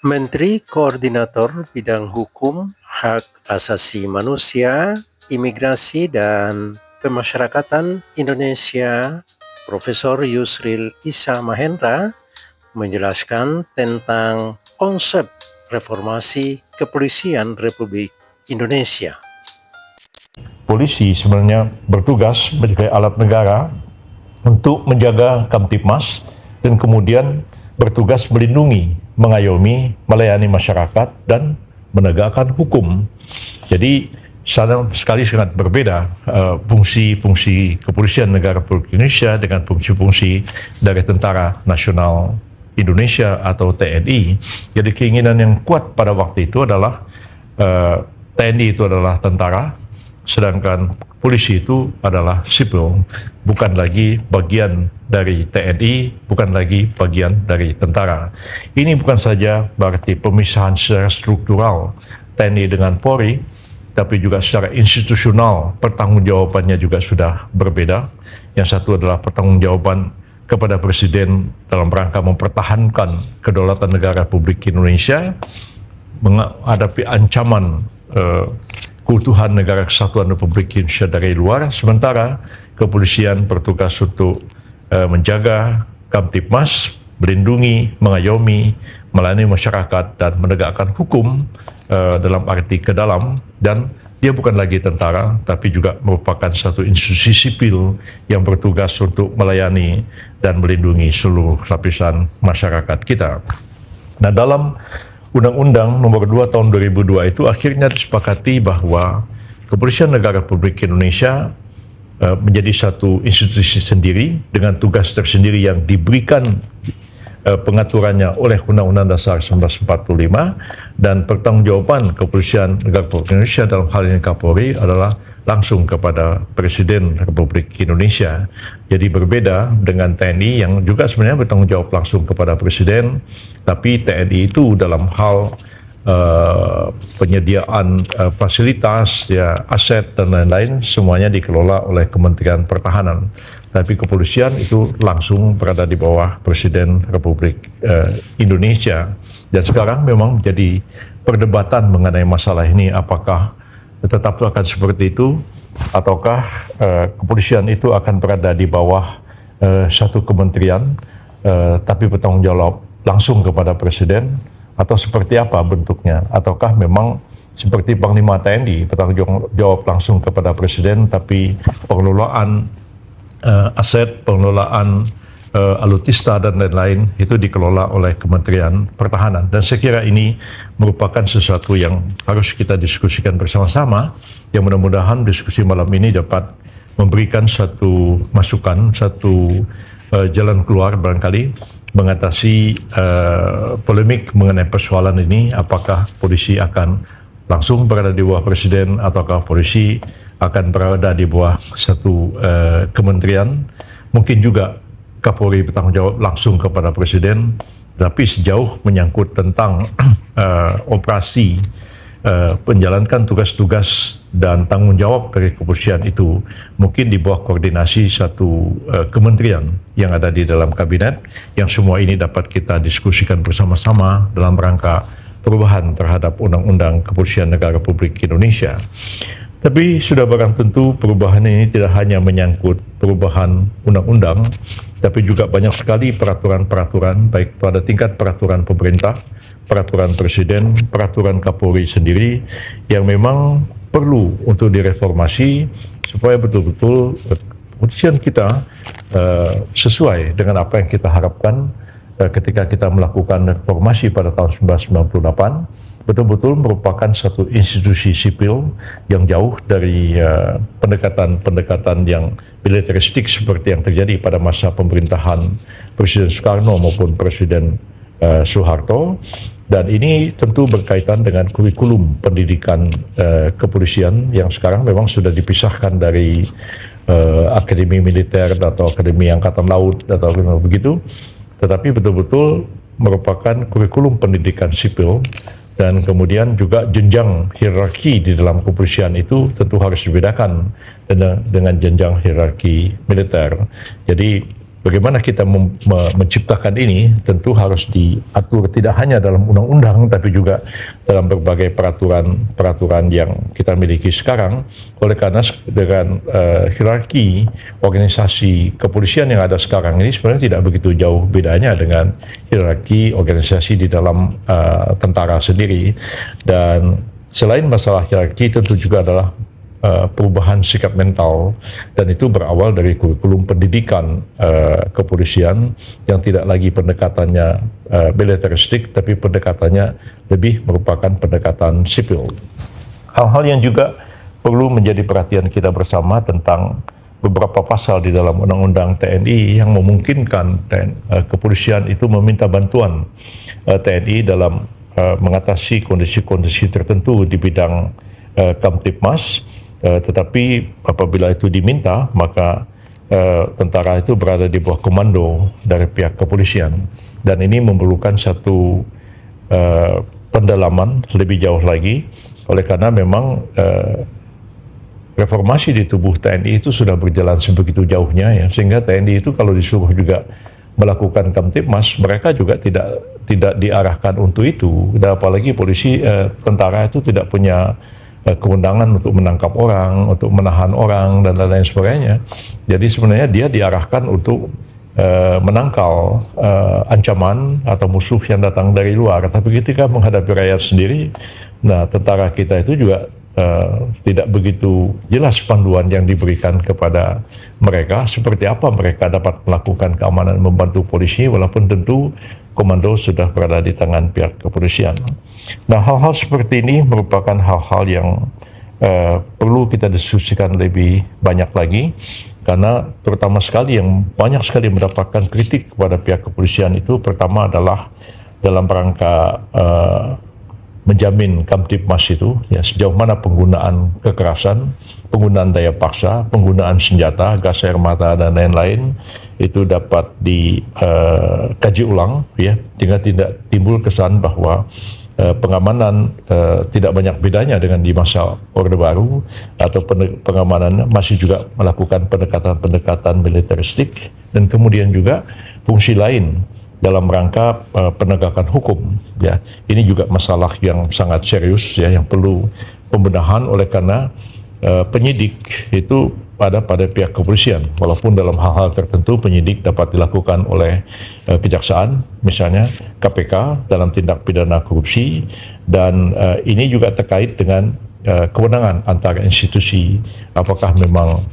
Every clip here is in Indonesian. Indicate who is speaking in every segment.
Speaker 1: Menteri Koordinator Bidang Hukum, Hak Asasi Manusia, Imigrasi dan Pemasyarakatan Indonesia, Profesor Yusril Issa Mahendra, menjelaskan tentang konsep reformasi kepolisian Republik Indonesia.
Speaker 2: Polisi sebenarnya bertugas sebagai alat negara untuk menjaga Kamtibmas dan kemudian bertugas melindungi, mengayomi, melayani masyarakat dan menegakkan hukum. Jadi sama sekali sangat berbeda fungsi-fungsi kepolisian negara Republik Indonesia dengan fungsi-fungsi dari Tentara Nasional Indonesia atau TNI. Jadi keinginan yang kuat pada waktu itu adalah TNI itu adalah tentara, sedangkan polisi itu adalah sipil, bukan lagi bagian dari TNI, bukan lagi bagian dari tentara. Ini bukan saja berarti pemisahan secara struktural TNI dengan Polri, tapi juga secara institusional pertanggungjawabannya juga sudah berbeda. Yang satu adalah pertanggungjawaban kepada Presiden dalam rangka mempertahankan kedaulatan negara Republik Indonesia, menghadapi ancaman keutuhan negara kesatuan Republik Indonesia dari luar, sementara kepolisian bertugas untuk menjaga Kamtibmas, melindungi, mengayomi, melayani masyarakat dan menegakkan hukum dalam arti ke dalam, dan dia bukan lagi tentara tapi juga merupakan satu institusi sipil yang bertugas untuk melayani dan melindungi seluruh lapisan masyarakat kita. Nah, dalam Undang-Undang Nomor 2 Tahun 2002 itu akhirnya disepakati bahwa Kepolisian Negara Republik Indonesia menjadi satu institusi sendiri dengan tugas tersendiri yang diberikan pengaturannya oleh Undang-Undang Dasar 1945, dan pertanggungjawaban Kepolisian Negara Republik Indonesia dalam hal ini Kapolri adalah langsung kepada Presiden Republik Indonesia. Jadi berbeda dengan TNI yang juga sebenarnya bertanggung jawab langsung kepada Presiden, tapi TNI itu dalam hal penyediaan fasilitas, ya, aset dan lain-lain semuanya dikelola oleh Kementerian Pertahanan. Tapi kepolisian itu langsung berada di bawah Presiden Republik Indonesia. Dan sekarang memang menjadi perdebatan mengenai masalah ini, apakah tetap akan seperti itu ataukah kepolisian itu akan berada di bawah satu kementerian tapi bertanggung jawab langsung kepada Presiden, atau seperti apa bentuknya, ataukah memang seperti Panglima TNI bertanggung jawab langsung kepada Presiden tapi pengelolaan aset, pengelolaan alutsista dan lain-lain itu dikelola oleh Kementerian Pertahanan. Dan saya kira ini merupakan sesuatu yang harus kita diskusikan bersama-sama, yang mudah-mudahan diskusi malam ini dapat memberikan satu masukan, satu jalan keluar barangkali mengatasi polemik mengenai persoalan ini, apakah polisi akan langsung berada di bawah Presiden ataukah polisi akan berada di bawah satu kementerian. Mungkin juga Kapolri bertanggung jawab langsung kepada Presiden, tapi sejauh menyangkut tentang operasi menjalankan tugas-tugas dan tanggung jawab dari kepolisian itu mungkin di bawah koordinasi satu kementerian yang ada di dalam kabinet, yang semua ini dapat kita diskusikan bersama-sama dalam rangka perubahan terhadap Undang-Undang Kepolisian Negara Republik Indonesia. Tapi sudah barang tentu perubahan ini tidak hanya menyangkut perubahan undang-undang, tapi juga banyak sekali peraturan-peraturan, baik pada tingkat peraturan pemerintah, peraturan Presiden, peraturan Kapolri sendiri, yang memang perlu untuk direformasi supaya betul-betul kepolisian kita sesuai dengan apa yang kita harapkan ketika kita melakukan reformasi pada tahun 1998, betul-betul merupakan satu institusi sipil yang jauh dari pendekatan-pendekatan yang militeristik seperti yang terjadi pada masa pemerintahan Presiden Soekarno maupun Presiden Soeharto. Dan ini tentu berkaitan dengan kurikulum pendidikan kepolisian yang sekarang memang sudah dipisahkan dari Akademi Militer atau Akademi Angkatan Laut atau begitu, tetapi betul-betul merupakan kurikulum pendidikan sipil. Dan kemudian juga jenjang hierarki di dalam kepolisian itu tentu harus dibedakan dengan jenjang hierarki militer. Jadi bagaimana kita menciptakan ini tentu harus diatur tidak hanya dalam undang-undang tapi juga dalam berbagai peraturan yang kita miliki sekarang. Oleh karena dengan hierarki organisasi kepolisian yang ada sekarang ini sebenarnya tidak begitu jauh bedanya dengan hierarki organisasi di dalam tentara sendiri. Dan selain masalah hierarki tentu juga adalah perubahan sikap mental, dan itu berawal dari kurikulum pendidikan kepolisian yang tidak lagi pendekatannya militeristik tapi pendekatannya lebih merupakan pendekatan sipil. Hal-hal yang juga perlu menjadi perhatian kita bersama tentang beberapa pasal di dalam Undang-Undang TNI yang memungkinkan kepolisian itu meminta bantuan TNI dalam mengatasi kondisi-kondisi tertentu di bidang Kamtipmas. Tetapi apabila itu diminta, maka tentara itu berada di bawah komando dari pihak kepolisian, dan ini memerlukan satu pendalaman lebih jauh lagi. Oleh karena memang reformasi di tubuh TNI itu sudah berjalan sebegitu jauhnya ya, sehingga TNI itu kalau disuruh juga melakukan Kamtipmas, mereka juga tidak diarahkan untuk itu. Dan apalagi polisi, tentara itu tidak punya kewenangan untuk menangkap orang, untuk menahan orang, dan lain-lain sebagainya. Jadi sebenarnya dia diarahkan untuk menangkal ancaman atau musuh yang datang dari luar. Tapi ketika menghadapi rakyat sendiri, nah tentara kita itu juga tidak begitu jelas panduan yang diberikan kepada mereka seperti apa mereka dapat melakukan keamanan membantu polisi, walaupun tentu komando sudah berada di tangan pihak kepolisian. Nah, hal-hal seperti ini merupakan hal-hal yang perlu kita diskusikan lebih banyak lagi, karena terutama sekali yang banyak sekali mendapatkan kritik kepada pihak kepolisian itu pertama adalah dalam rangka menjamin Kamtipmas itu ya, sejauh mana penggunaan kekerasan, penggunaan daya paksa, penggunaan senjata, gas air mata dan lain-lain itu dapat dikaji ulang ya, sehingga tidak timbul kesan bahwa pengamanan tidak banyak bedanya dengan di masa Orde Baru, atau pengamanan masih juga melakukan pendekatan-pendekatan militeristik, dan kemudian juga fungsi lain dalam rangka penegakan hukum ya. Ini juga masalah yang sangat serius ya, yang perlu pembenahan. Oleh karena penyidik itu pada pihak kepolisian, walaupun dalam hal-hal tertentu penyidik dapat dilakukan oleh kejaksaan, misalnya KPK dalam tindak pidana korupsi, dan ini juga terkait dengan kewenangan antara institusi. Apakah memang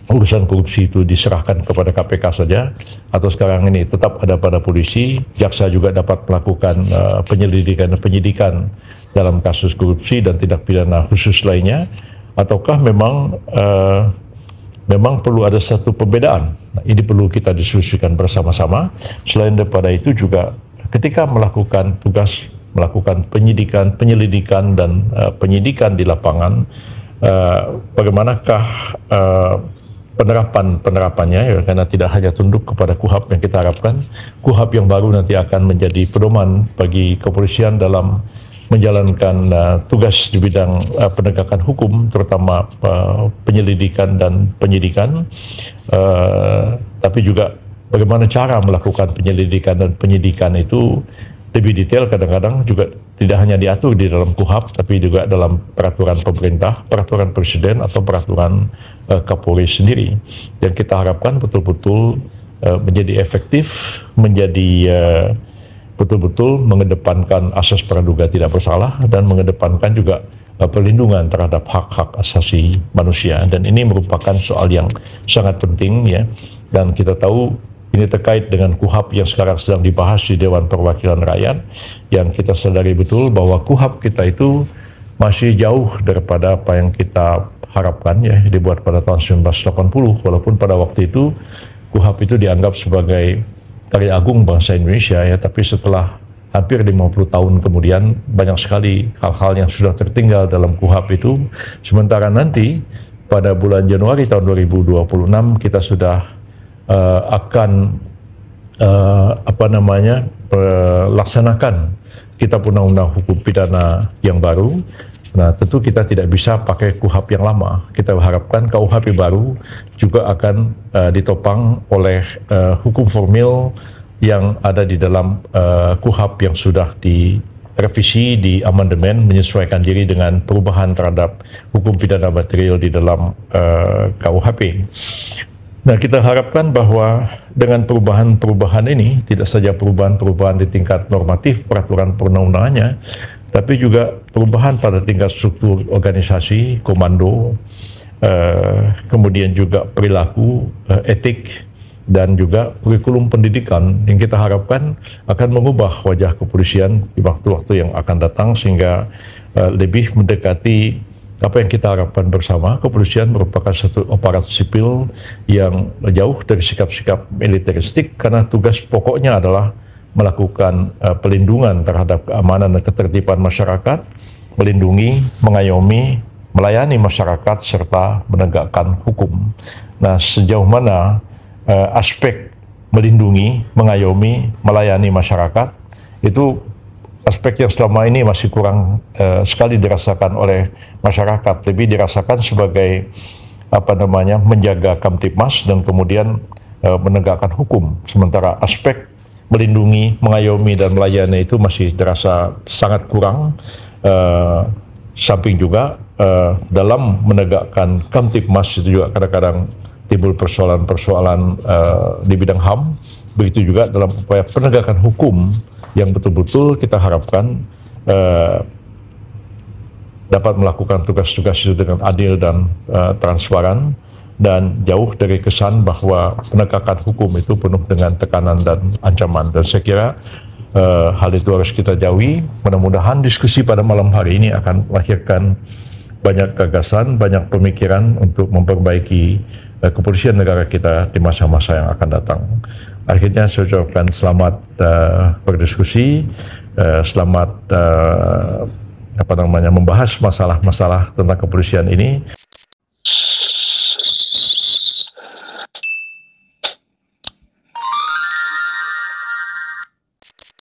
Speaker 2: urusan korupsi itu diserahkan kepada KPK saja, atau sekarang ini tetap ada pada polisi, jaksa juga dapat melakukan penyidikan dalam kasus korupsi dan tindak pidana khusus lainnya, ataukah memang perlu ada satu pembedaan. Nah, ini perlu kita diskusikan bersama-sama. Selain daripada itu juga ketika melakukan tugas, melakukan penyelidikan dan penyidikan di lapangan, bagaimanakah penerapannya ya, karena tidak hanya tunduk kepada KUHAP yang kita harapkan. KUHAP yang baru nanti akan menjadi pedoman bagi kepolisian dalam menjalankan tugas di bidang penegakan hukum, terutama penyelidikan dan penyidikan, tapi juga bagaimana cara melakukan penyelidikan dan penyidikan itu lebih detail, kadang-kadang juga tidak hanya diatur di dalam KUHAP, tapi juga dalam peraturan pemerintah, peraturan presiden, atau peraturan Kapolri sendiri. Yang kita harapkan betul-betul menjadi efektif, menjadi betul-betul mengedepankan asas praduga tidak bersalah, dan mengedepankan juga perlindungan terhadap hak-hak asasi manusia. Dan ini merupakan soal yang sangat penting ya, dan kita tahu ini terkait dengan KUHAP yang sekarang sedang dibahas di Dewan Perwakilan Rakyat, yang kita sadari betul bahwa KUHAP kita itu masih jauh daripada apa yang kita harapkan ya, dibuat pada tahun 1980, walaupun pada waktu itu KUHAP itu dianggap sebagai karya agung bangsa Indonesia ya, tapi setelah hampir 50 tahun kemudian banyak sekali hal-hal yang sudah tertinggal dalam KUHAP itu. Sementara nanti pada bulan Januari tahun 2026 kita sudah akan laksanakan kitab undang-undang hukum pidana yang baru, Nah, tentu kita tidak bisa pakai KUHP yang lama. Kita harapkan KUHP baru juga akan ditopang oleh hukum formil yang ada di dalam KUHP yang sudah direvisi, di amandemen, menyesuaikan diri dengan perubahan terhadap hukum pidana material di dalam KUHP. Nah, kita harapkan bahwa dengan perubahan-perubahan ini, tidak saja perubahan-perubahan di tingkat normatif peraturan perundang-undangannya, tapi juga perubahan pada tingkat struktur organisasi, komando, kemudian juga perilaku, etik, dan juga kurikulum pendidikan yang kita harapkan akan mengubah wajah kepolisian di waktu-waktu yang akan datang, sehingga lebih mendekati apa yang kita harapkan bersama. Kepolisian merupakan satu aparat sipil yang jauh dari sikap-sikap militeristik, karena tugas pokoknya adalah melakukan pelindungan terhadap keamanan dan ketertiban masyarakat, melindungi, mengayomi, melayani masyarakat, serta menegakkan hukum. Nah, sejauh mana aspek melindungi, mengayomi, melayani masyarakat, itu aspek yang selama ini masih kurang sekali dirasakan oleh masyarakat. Lebih dirasakan sebagai menjaga Kamtibmas dan kemudian menegakkan hukum. Sementara aspek melindungi, mengayomi, dan melayani itu masih dirasa sangat kurang. Samping juga dalam menegakkan Kamtibmas itu juga kadang-kadang timbul persoalan-persoalan di bidang HAM. Begitu juga dalam upaya penegakan hukum yang betul-betul kita harapkan dapat melakukan tugas-tugas itu dengan adil dan transparan, dan jauh dari kesan bahwa penegakan hukum itu penuh dengan tekanan dan ancaman. Dan saya kira hal itu harus kita jauhi. Mudah-mudahan diskusi pada malam hari ini akan melahirkan banyak gagasan, banyak pemikiran untuk memperbaiki kepolisian negara kita di masa-masa yang akan datang. Akhirnya saya ucapkan selamat berdiskusi, selamat membahas masalah-masalah tentang kepolisian ini.